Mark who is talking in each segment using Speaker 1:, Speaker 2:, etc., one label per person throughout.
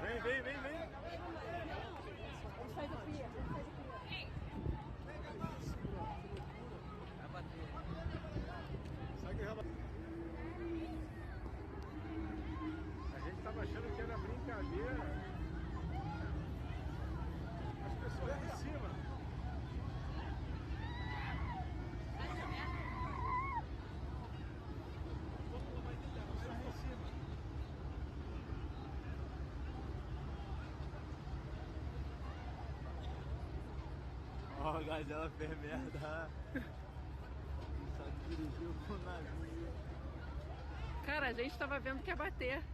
Speaker 1: Vem.
Speaker 2: Sai daqui.
Speaker 1: Vai bater. Sai que vai bater. A gente tava achando que era brincadeira. As pessoas lá em cima. Ó, guys, ela fez merda. Só dirigiu com o navio.
Speaker 2: Cara, a gente tava vendo que ia bater.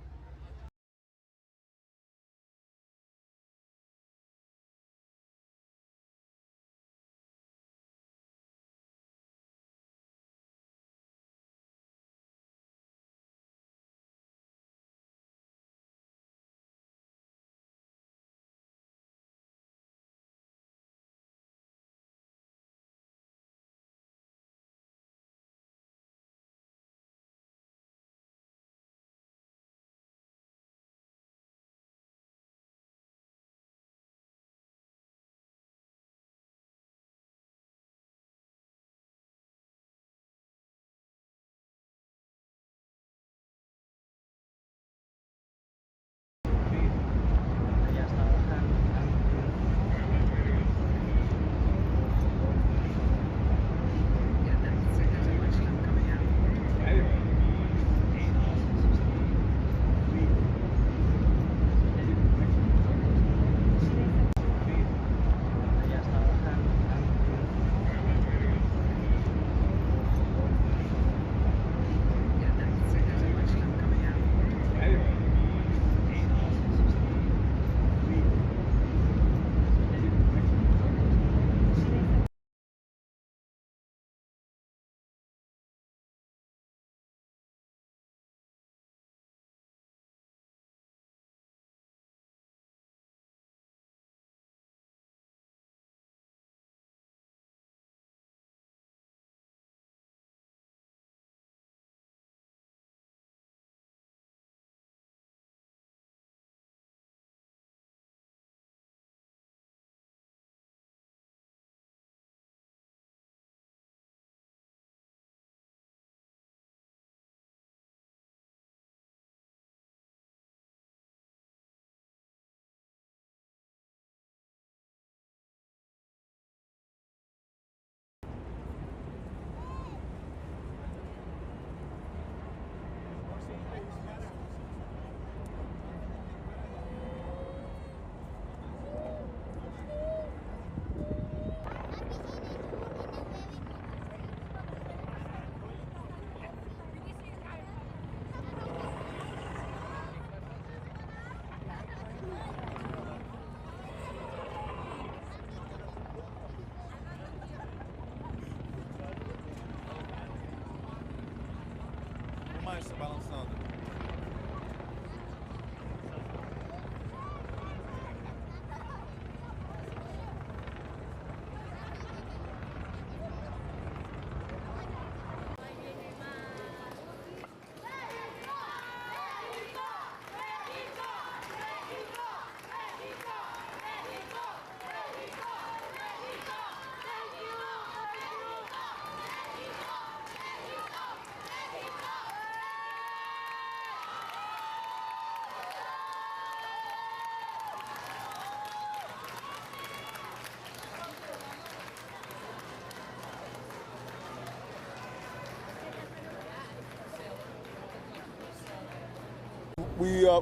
Speaker 1: Mais se balançando.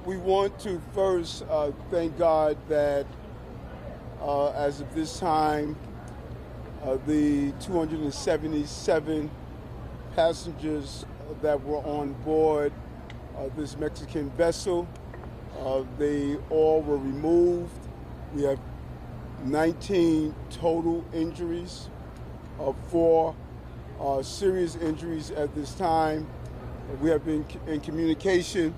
Speaker 3: We want to first thank God that as of this time, the 277 passengers that were on board this Mexican vessel, they all were removed. We have 19 total injuries, 4 serious injuries at this time. We have been in communication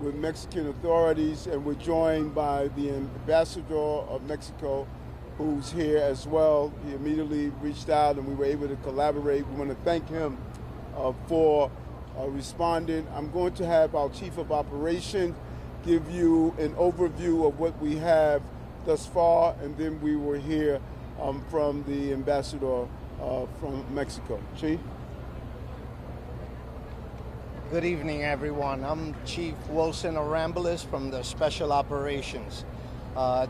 Speaker 3: with Mexican authorities, and we're joined by the ambassador of Mexico, who's here as well. He immediately reached out and we were able to collaborate. We want to thank him for responding. I'm going to have our chief of operations give you an overview of what we have thus far, and then we will hear from the ambassador from Mexico. Chief?
Speaker 4: Good evening, everyone. I'm Chief Wilson Arambulis from the Special Operations.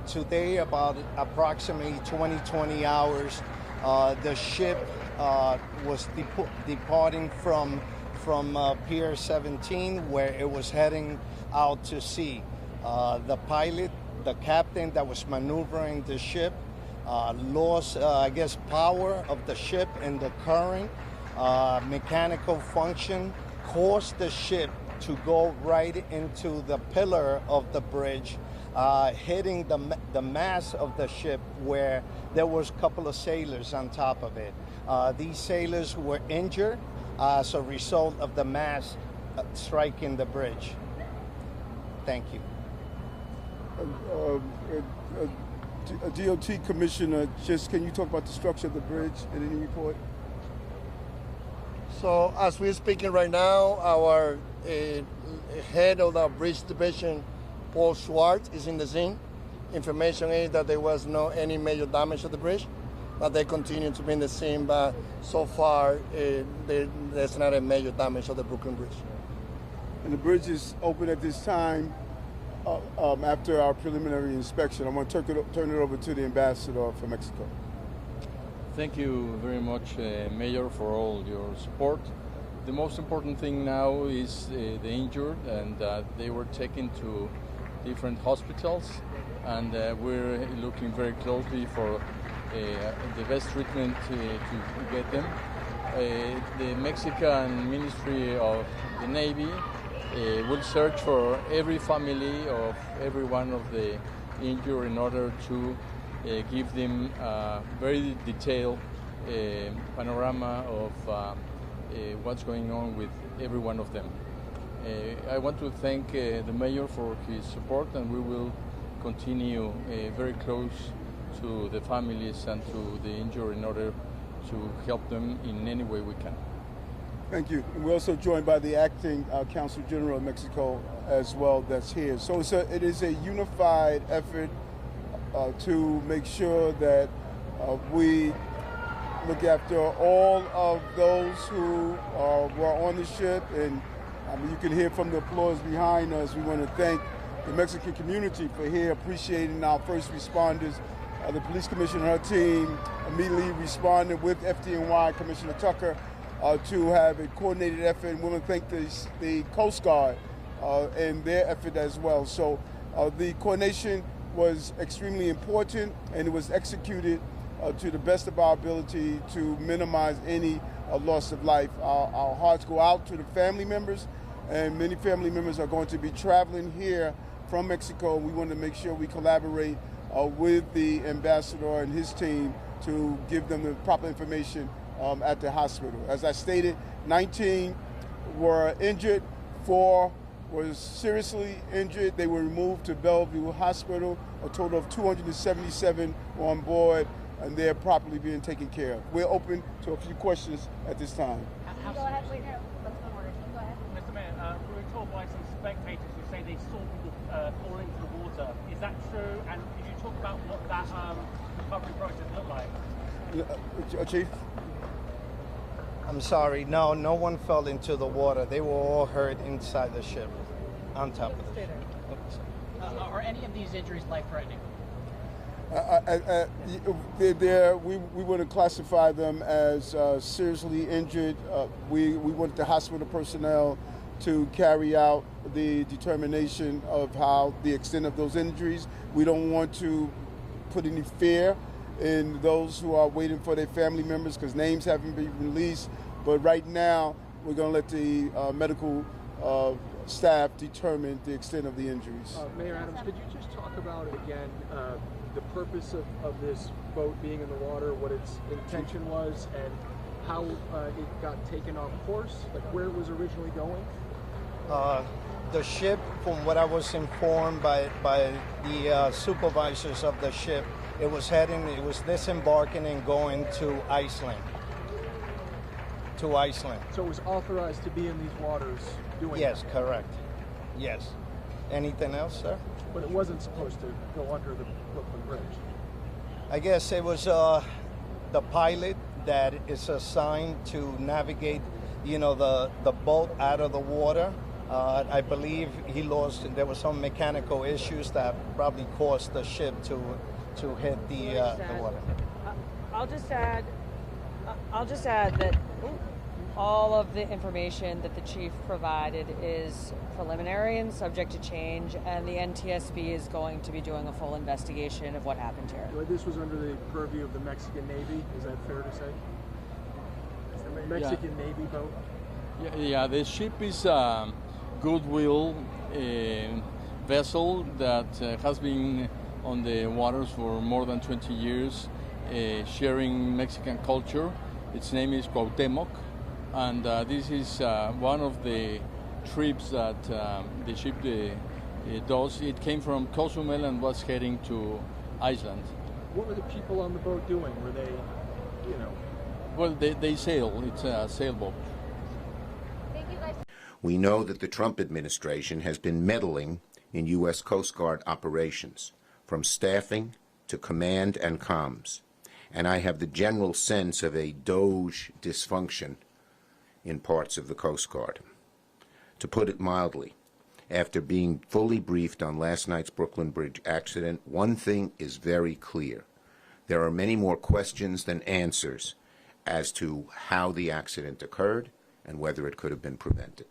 Speaker 4: Today, about approximately 20 hours, the ship was departing from Pier 17, where it was heading out to sea. The pilot, the captain that was maneuvering the ship, lost, power of the ship and the current. Mechanical function caused the ship to go right into the pillar of the bridge, hitting the mast of the ship, where there was a couple of sailors on top of it. These sailors were injured as a result of the mast striking the bridge. Thank you.
Speaker 3: DOT Commissioner, just can you talk about the structure of the bridge in any report?
Speaker 5: So as we're speaking right now, our head of the bridge division, Paul Schwartz, is in the scene. Information is that there was no any major damage to the bridge, but they continue to be in the scene. But so far, there's not a major damage of the Brooklyn Bridge.
Speaker 3: And the bridge is open at this time after our preliminary inspection. I'm going to turn it over to the ambassador from Mexico.
Speaker 6: Thank you very much, Mayor, for all your support. The most important thing now is the injured, and they were taken to different hospitals, and we're looking very closely for the best treatment to get them. The Mexican Ministry of the Navy will search for every family of every one of the injured in order to give them a very detailed panorama of what's going on with every one of them. I want to thank the Mayor for his support, and we will continue very close to the families and to the injured in order to help them in any way we can.
Speaker 3: Thank you. And we're also joined by the acting Consul General of Mexico as well that's here. So it is a unified effort to make sure that we look after all of those who were on the ship. And you can hear from the applause behind us. We want to thank the Mexican community for here appreciating our first responders. The police commissioner and her team immediately responded with FDNY Commissioner Tucker to have a coordinated effort. And we want to thank the Coast Guard and their effort as well. So the coordination was extremely important, and it was executed to the best of our ability to minimize any loss of life. Our hearts go out to the family members, and many family members are going to be traveling here from Mexico. We want to make sure we collaborate with the ambassador and his team to give them the proper information at the hospital. As I stated, 19 were injured, 4 was seriously injured. They were removed to Bellevue Hospital. A total of 277 were on board, and they're properly being taken care of. We're open to a few questions at this time.
Speaker 7: Go ahead, wait, no, let's go in order. Go ahead.
Speaker 8: Mr. Mayor, we were told by some spectators who say they saw people fall into the water. Is that true? And could you talk about what that recovery process looked like?
Speaker 3: Chief?
Speaker 4: I'm sorry, no one fell into the water. They were all hurt inside the ship, on top of the ship.
Speaker 8: Are any of these injuries life-threatening?
Speaker 3: We want to classify them as seriously injured. We want the hospital personnel to carry out the determination of how the extent of those injuries. We don't want to put any fear in those who are waiting for their family members because names haven't been released. But right now, we're going to let the medical staff determine the extent of the injuries.
Speaker 9: Mayor Adams, could you just talk about, again, the purpose of this boat being in the water, what its intention was, and how it got taken off course, like where it was originally going?
Speaker 4: The ship, from what I was informed by the supervisors of the ship, it was disembarking and going to Iceland. So it
Speaker 9: was authorized to be in these waters doing
Speaker 4: Yes,
Speaker 9: that?
Speaker 4: correct. Yes. Anything else, sir?
Speaker 9: But it wasn't supposed to go under the Brooklyn Bridge.
Speaker 4: I guess it was the pilot that is assigned to navigate, the boat out of the water. I believe he lost. There were some mechanical issues that probably caused the ship to hit the water.
Speaker 10: I'll just add that all of the information that the chief provided is preliminary and subject to change, and the NTSB is going to be doing a full investigation of what happened here.
Speaker 9: Well, this was under the purview of the Mexican Navy. Is that fair to say? It's the Mexican Navy boat.
Speaker 6: Yeah, the ship is a goodwill vessel that has been on the waters for more than 20 years, sharing Mexican culture. Its name is Cuauhtemoc, and this is one of the trips that the ship does. It came from Cozumel and was heading to Iceland.
Speaker 9: What were the people on the boat doing? Were they,
Speaker 6: Well, they sail. It's a sailboat.
Speaker 11: We know that the Trump administration has been meddling in U.S. Coast Guard operations, from staffing to command and comms. And I have the general sense of a Doge dysfunction in parts of the Coast Guard. To put it mildly, after being fully briefed on last night's Brooklyn Bridge accident, one thing is very clear. There are many more questions than answers as to how the accident occurred and whether it could have been prevented.